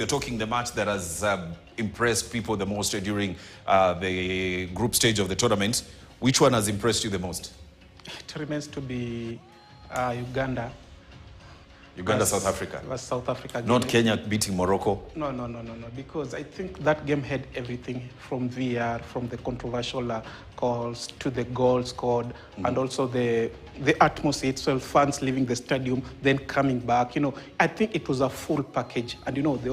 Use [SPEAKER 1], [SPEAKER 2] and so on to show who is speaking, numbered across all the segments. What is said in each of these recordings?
[SPEAKER 1] You're talking the match that has impressed people the most during the group stage of the tournament. Which one has impressed you the most?
[SPEAKER 2] It remains to be Uganda.
[SPEAKER 1] Uganda, South Africa.
[SPEAKER 2] South Africa.
[SPEAKER 1] Not Kenya beating Morocco.
[SPEAKER 2] No. Because I think that game had everything from VR, from the controversial calls to the goals scored, and also the atmosphere itself, fans leaving the stadium, then coming back. I think it was a full package, and there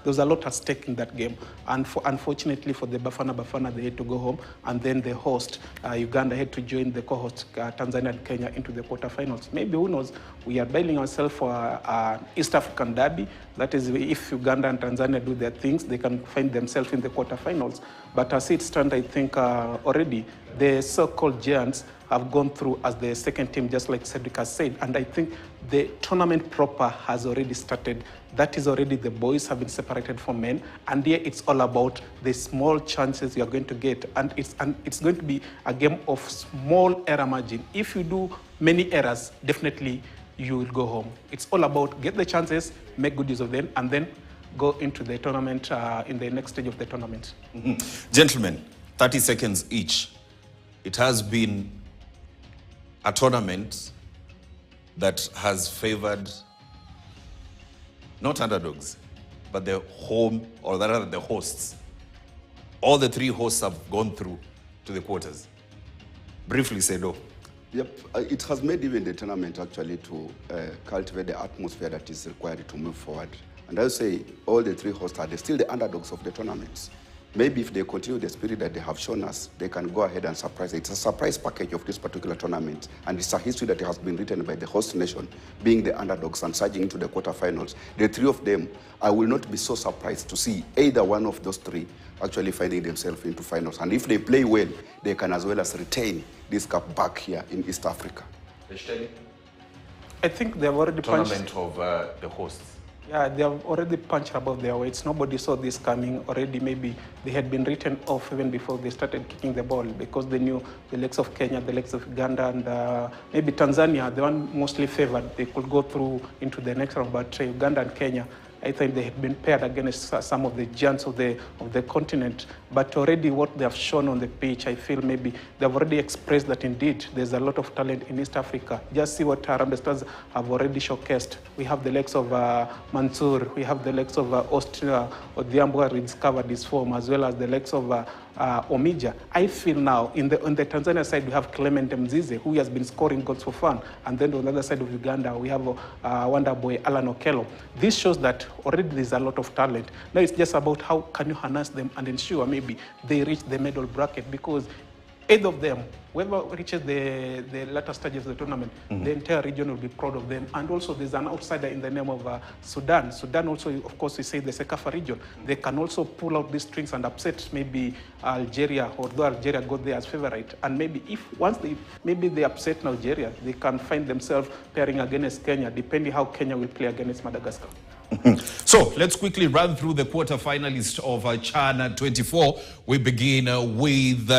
[SPEAKER 2] was a lot at stake in that game. And unfortunately for the Bafana, they had to go home, and then the host Uganda had to join the co-host Tanzania and Kenya into the quarterfinals. Maybe, who knows? We are bailing ourselves for East African derby. That is, if Uganda and Tanzania do their things, they can find themselves in the quarterfinals. But as it stands, I think already the so-called giants have gone through as the second team, just like Cedric has said. And I think the tournament proper has already started. That is already, the boys have been separated from men. And here it's all about the small chances you're going to get. And it's going to be a game of small error margin. If you do many errors, definitely you will go home. It's all about get the chances, make good use of them, and then go into the tournament in the next stage of the tournament.
[SPEAKER 1] Gentlemen, 30 seconds each. It has been a tournament that has favored not underdogs, but the home, or rather the hosts. All the three hosts have gone through to the quarters. Briefly, Sedo.
[SPEAKER 3] Yep, it has made even the tournament actually to cultivate the atmosphere that is required to move forward. And I would say all the three hosts are still the underdogs of the tournaments. Maybe if they continue the spirit that they have shown us, they can go ahead and surprise. It's a surprise package of this particular tournament. And it's a history that has been written by the host nation, being the underdogs and surging into the quarterfinals. The three of them, I will not be so surprised to see either one of those three actually finding themselves into finals. And if they play well, they can as well as retain this cup back here in East Africa.
[SPEAKER 2] I think they've already
[SPEAKER 1] Tournament of the hosts.
[SPEAKER 2] Yeah, they have already punched above their weights. Nobody saw this coming already. Maybe they had been written off even before they started kicking the ball, because they knew the legs of Kenya, the legs of Uganda, and maybe Tanzania, the one mostly favored, they could go through into the next round. But Uganda and Kenya, I think they had been paired against some of the giants of the continent. But already what they have shown on the pitch, I feel maybe they've already expressed that indeed there's a lot of talent in East Africa. Just see what Harambee Stars have already showcased. We have the legs of Mansour, we have the legs of Austria, Odhiambo rediscovered his form, as well as the legs of Omija. I feel now on the Tanzania side we have Clement Mzize, who has been scoring goals for fun, and then on the other side of Uganda we have Wonder Boy Alan Okello. This shows that already there's a lot of talent. Now it's just about how can you harness them and ensure maybe they reach the medal bracket, because either of them, whoever reaches the latter stages of the tournament, the entire region will be proud of them. And also there's an outsider in the name of Sudan. Sudan also, of course, we say the Sekafa region. They can also pull out these strings and upset maybe Algeria, although Algeria got there as favorite. And maybe once they upset Nigeria, they can find themselves pairing against Kenya, depending how Kenya will play against Madagascar.
[SPEAKER 1] So let's quickly run through the quarterfinalists of Chan 24. We begin with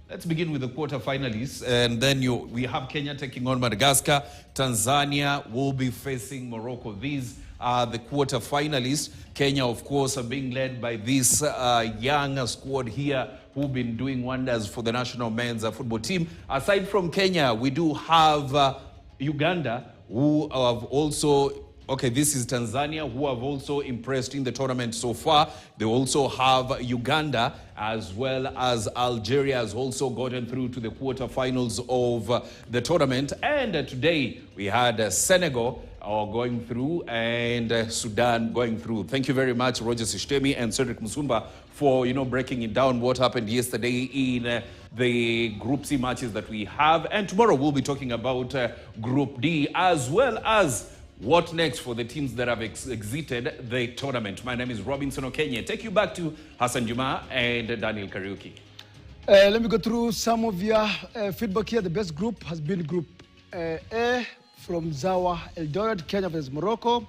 [SPEAKER 1] let's begin with the quarterfinalists, and then we have Kenya taking on Madagascar. Tanzania will be facing Morocco. These are the quarterfinalists. Kenya, of course, are being led by this young squad here who've been doing wonders for the national men's football team. Aside from Kenya, we do have Uganda, who have also... Okay, this is Tanzania, who have also impressed in the tournament so far. They also have Uganda, as well as Algeria has also gotten through to the quarterfinals of the tournament. And today we had Senegal going through and Sudan going through. Thank you very much, Roger Sistemi and Cedric Musumba, for breaking it down what happened yesterday in the Group C matches that we have. And tomorrow we'll be talking about Group D, as well as what next for the teams that have exited the tournament. My name is Robinson Okenye. Take you back to Hassan Juma and Daniel Kariuki.
[SPEAKER 4] Let me go through some of your feedback here. The best group has been Group A from Zawa Eldoret, Kenya versus Morocco.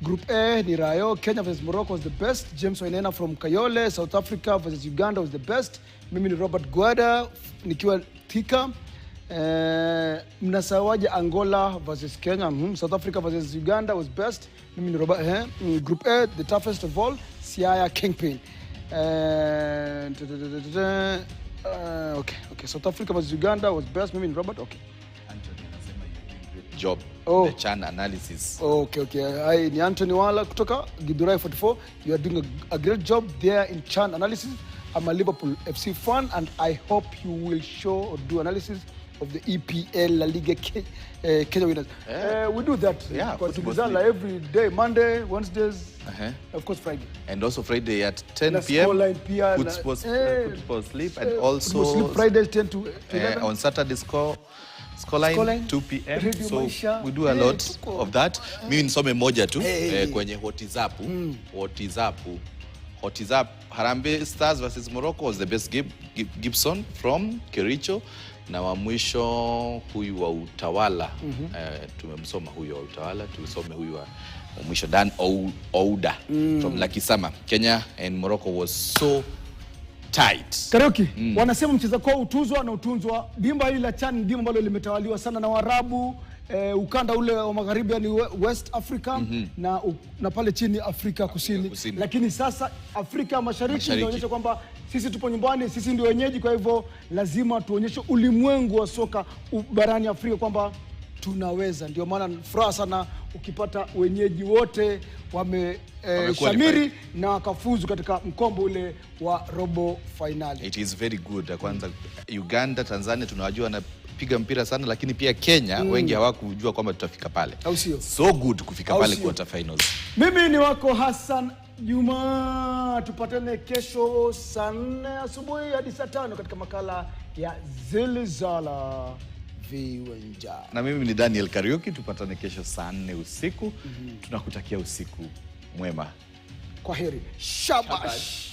[SPEAKER 4] Group A, Nirayo, Kenya versus Morocco was the best. James Wainena from Kayole, South Africa versus Uganda was the best. Mimi ni Robert Guada, nikiwa Thika. Mnasawaje Angola versus Kenya? South Africa versus Uganda was best. Mimi ni Robert. Group A, the toughest of all, Siaya Kingpin. Okay. South Africa versus Uganda was best. Mimi ni Robert. Okay.
[SPEAKER 1] Anthony anasema you did great job. The Chan analysis.
[SPEAKER 4] Okay. I ni Anthony Wala kutoka Gidurai 44. You are doing a great job there in Chan analysis. I'm a Liverpool FC fan and I hope you will show or do analysis of the EPL La Liga Kenya winners. We do that.
[SPEAKER 1] Yeah,
[SPEAKER 4] every day, Monday, Wednesdays, of course Friday.
[SPEAKER 1] And also Friday at 10 p.m. Good sports sleep and also
[SPEAKER 4] sleep Fridays 10 to 11.
[SPEAKER 1] On Saturday scoreline 2 p.m. So we do a lot of that. Mimi nisome moja tu kwenye Hotizap. Harambee Stars versus Morocco was the best game. Gibson from Kericho. Na wa mwisho huyu wa Utawala. Tumemsoma huyu wa Utawala. Tusome huyu wa mwisho Dan Ouda from Lakisama. Kenya and Morocco was so tight.
[SPEAKER 4] Karaoke. Wanasema mcheza kwa utuzwa na utunzwa. Dimba hili la Chan dimba ambalo limetawaliwa sana na Waarabu. Ukanda ule wa magharibi yani West Africa na pale chini Afrika Kusini. Lakini sasa Afrika Mashariki inaonyesha kwamba sisi tupo nyumbani, sisi ndio wenyeji, kwa hivyo lazima tuonyeshe ulimwengu wa soka barani Afrika kwamba tunaweza. Ndio maana furaha sana ukipata wenyeji wote shamiri na wakafuzu katika mkombo ule wa robo finali.
[SPEAKER 1] It is very good. Kwanza Uganda, Tanzania tunawajua na piga mpira sana, lakini pia Kenya wengi hawakujua kwamba tutafika pale. So good kufika pale quarterfinals. Mimi
[SPEAKER 4] ni wako Hassan Juma. Tupatane kesho saa 4 asubuhi hadi saa 5 katika makala ya Zilizala Viwanja.
[SPEAKER 1] Na mimi ni Daniel Kariuki. Tupatane kesho saa 4 usiku. Tunakutakia usiku mwema.
[SPEAKER 4] Kwaheri. Shabash.